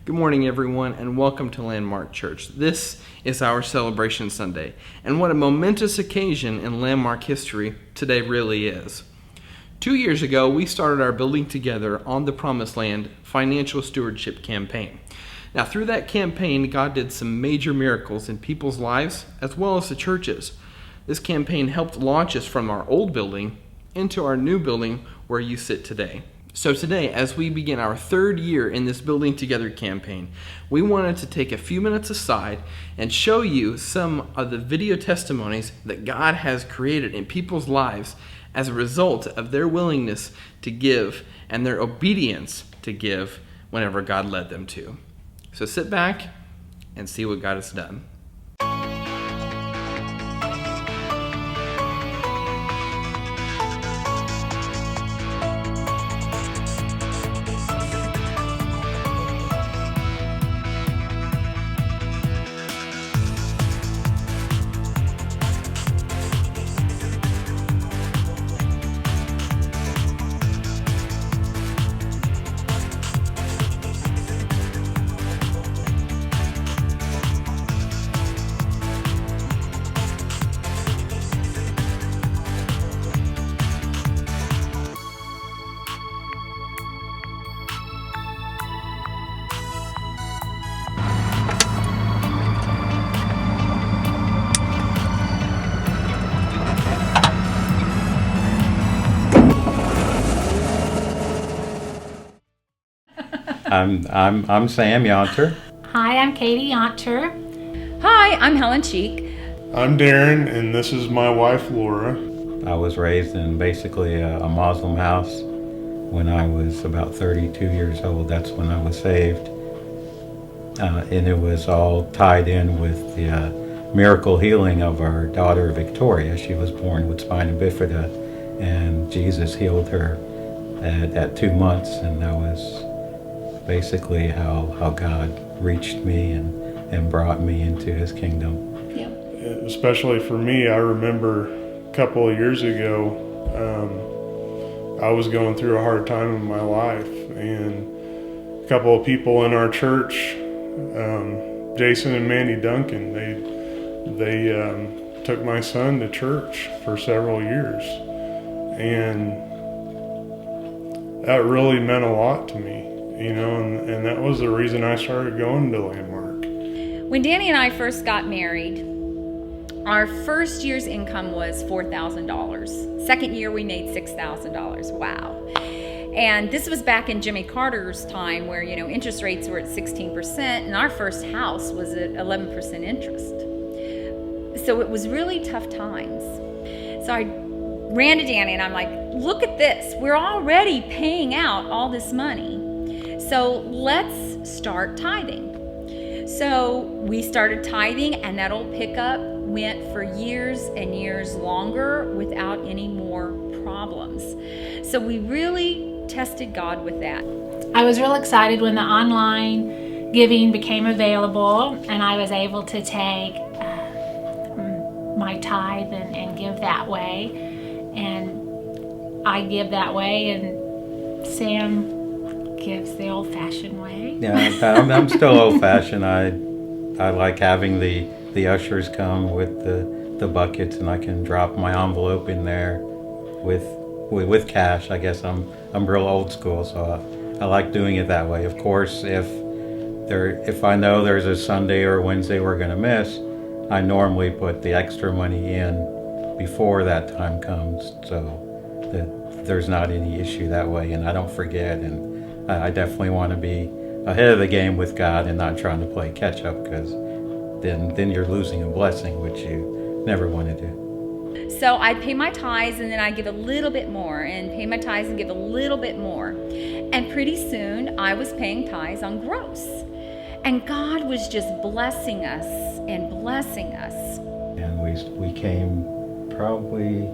Good morning, everyone, and welcome to Landmark Church. This is our celebration Sunday, and what a momentous occasion in Landmark history today really is. 2 years ago, we started our Building Together on the Promised Land financial stewardship campaign. Now, through that campaign, God did some major miracles in people's lives as well as the churches. This campaign helped launch us from our old building into our new building where you sit today. So today, as we begin our third year in this Building Together campaign, we wanted to take a few minutes aside and show you some of the video testimonies that God has created in people's lives as a result of their willingness to give and their obedience to give whenever God led them to. So sit back and see what God has done. I'm Sam Yonter. Hi, I'm Katie Yonter. Hi, I'm Helen Cheek. I'm Darren, and this is my wife, Laura. I was raised in basically a Muslim house. When I was about 32 years old, that's when I was saved. And it was all tied in with the miracle healing of our daughter, Victoria. She was born with spina bifida, and Jesus healed her at 2 months, and that was basically how God reached me and brought me into his kingdom. Yeah. Especially for me, I remember a couple of years ago, I was going through a hard time in my life, and a couple of people in our church, Jason and Mandy Duncan, they took my son to church for several years, and that really meant a lot to me. And that was the reason I started going to Landmark. When Danny and I first got married, our first year's income was $4,000. Second year, we made $6,000. Wow. And this was back in Jimmy Carter's time where, interest rates were at 16%, and our first house was at 11% interest. So it was really tough times. So I ran to Danny and I'm like, look at this. We're already paying out all this money. So let's start tithing. So we started tithing, and that old pickup went for years and years longer without any more problems. So we really tested God with that. I was real excited when the online giving became available, and I was able to take my tithe and give that way. And I give that way, and Sam gives the old-fashioned way. Yeah, I'm still old-fashioned. I like having the ushers come with the buckets, and I can drop my envelope in there with cash. I guess I'm real old school, so I like doing it that way. Of course, if I know there's a Sunday or a Wednesday we're going to miss, I normally put the extra money in before that time comes, so that there's not any issue that way, and I don't forget. And I definitely want to be ahead of the game with God and not trying to play catch up, because then you're losing a blessing, which you never want to do. So I'd pay my tithes, and then I'd give a little bit more, and pay my tithes and give a little bit more. And pretty soon I was paying tithes on gross. And God was just blessing us and blessing us. And we came probably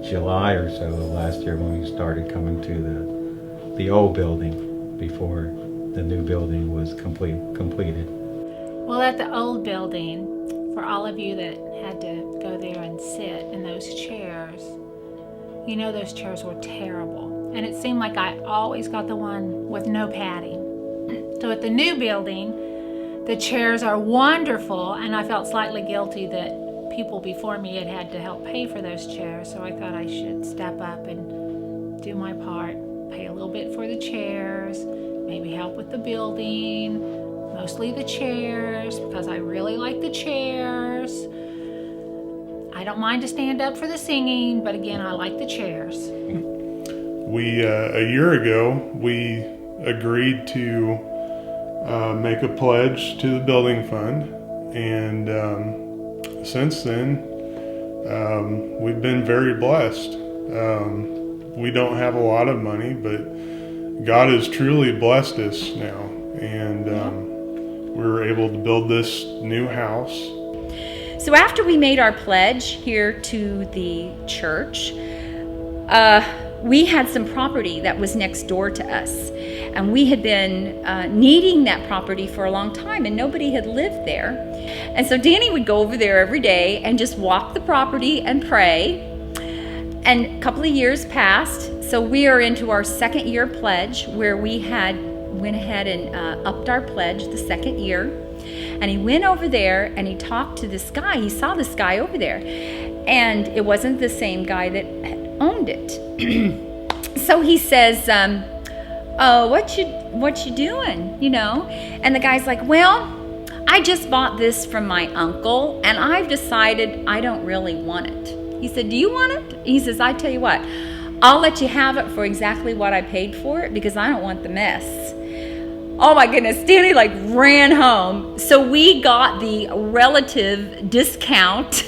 July or so of last year when we started coming to the old building before the new building was completed. Well, at the old building, for all of you that had to go there and sit in those chairs, those chairs were terrible. And it seemed like I always got the one with no padding. So So at the new building, the chairs are wonderful, and I felt slightly guilty that people before me had to help pay for those chairs, so I thought I should step up and do my part, pay a little bit for the chairs, maybe help with the building, mostly the chairs, because I really like the chairs. I don't mind to stand up for the singing, but again, I like the chairs. We, a year ago, we agreed to make a pledge to the building fund, and since then, we've been very blessed. We don't have a lot of money, but God has truly blessed us now, and we were able to build this new house. So after we made our pledge here to the church, we had some property that was next door to us, and we had been needing that property for a long time, and nobody had lived there. And so Danny would go over there every day and just walk the property and pray. And a couple of years passed, so we are into our second year pledge, where we went ahead and upped our pledge the second year. And he went over there and he talked to this guy. He saw this guy over there, and it wasn't the same guy that owned it. So he says, "Oh, what you doing?" You know? And the guy's like, "Well, I just bought this from my uncle, and I've decided I don't really want it." He said, "Do you want it?" He says, "I tell you what, I'll let you have it for exactly what I paid for it, because I don't want the mess." Oh my goodness, Danny ran home. So we got the relative discount,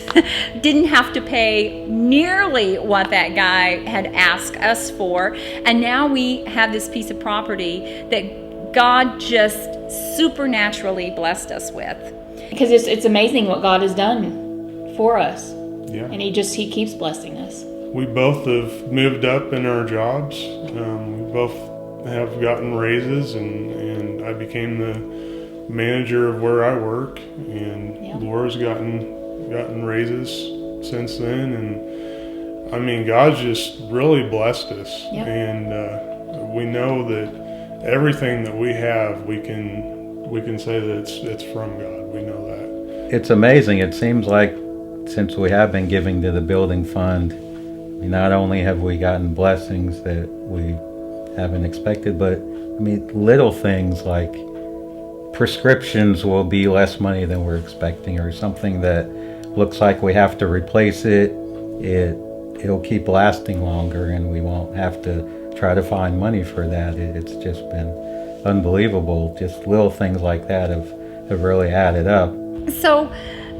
didn't have to pay nearly what that guy had asked us for. And now we have this piece of property that God just supernaturally blessed us with. Because it's amazing what God has done for us. Yeah. And he keeps blessing us. We both have moved up in our jobs. We both have gotten raises, and I became the manager of where I work, and Laura's gotten raises since then, and I mean, God's just really blessed us. And we know that everything that we have, we can say that it's from God. We know that. It's amazing. It seems like since we have been giving to the building fund, not only have we gotten blessings that we haven't expected, but I mean, little things like prescriptions will be less money than we're expecting, or something that looks like we have to replace it. It'll keep lasting longer, and we won't have to try to find money for that. It's just been unbelievable. Just little things like that have really added up. So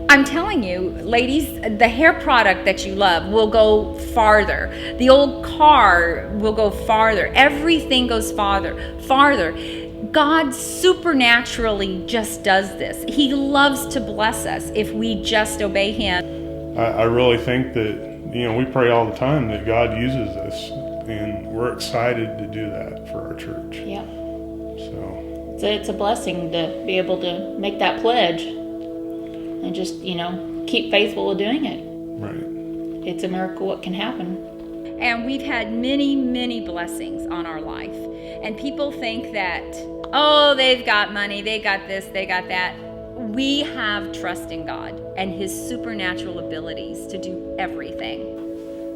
I'm telling you, ladies, the hair product that you love will go farther. The old car will go farther. Everything goes farther. God supernaturally just does this. He loves to bless us if we just obey Him. I really think that, we pray all the time that God uses us, and we're excited to do that for our church. Yeah. So It's a blessing to be able to make that pledge and just, keep faithful with doing it. right. It's a miracle what can happen. And we've had many, many blessings on our life. And people think that, oh, they've got money, they got this, they got that. We have trust in God and His supernatural abilities to do everything.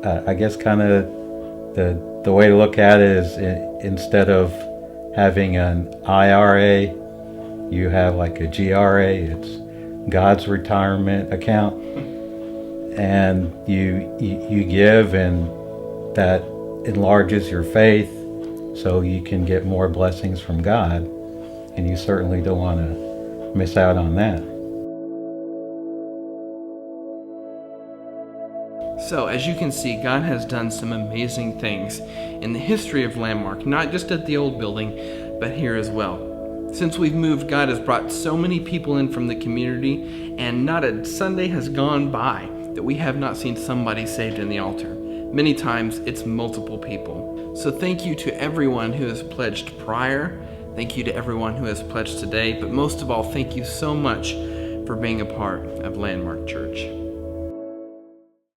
I guess kind of the way to look at it is, instead of having an IRA, you have like a GRA. It's God's retirement account, and you give, and that enlarges your faith, so you can get more blessings from God, and you certainly don't want to miss out on that. So, as you can see, God has done some amazing things in the history of Landmark, not just at the old building, but here as well. Since we've moved, God has brought so many people in from the community, and not a Sunday has gone by that we have not seen somebody saved in the altar. Many times, it's multiple people. So thank you to everyone who has pledged prior. Thank you to everyone who has pledged today. But most of all, thank you so much for being a part of Landmark Church.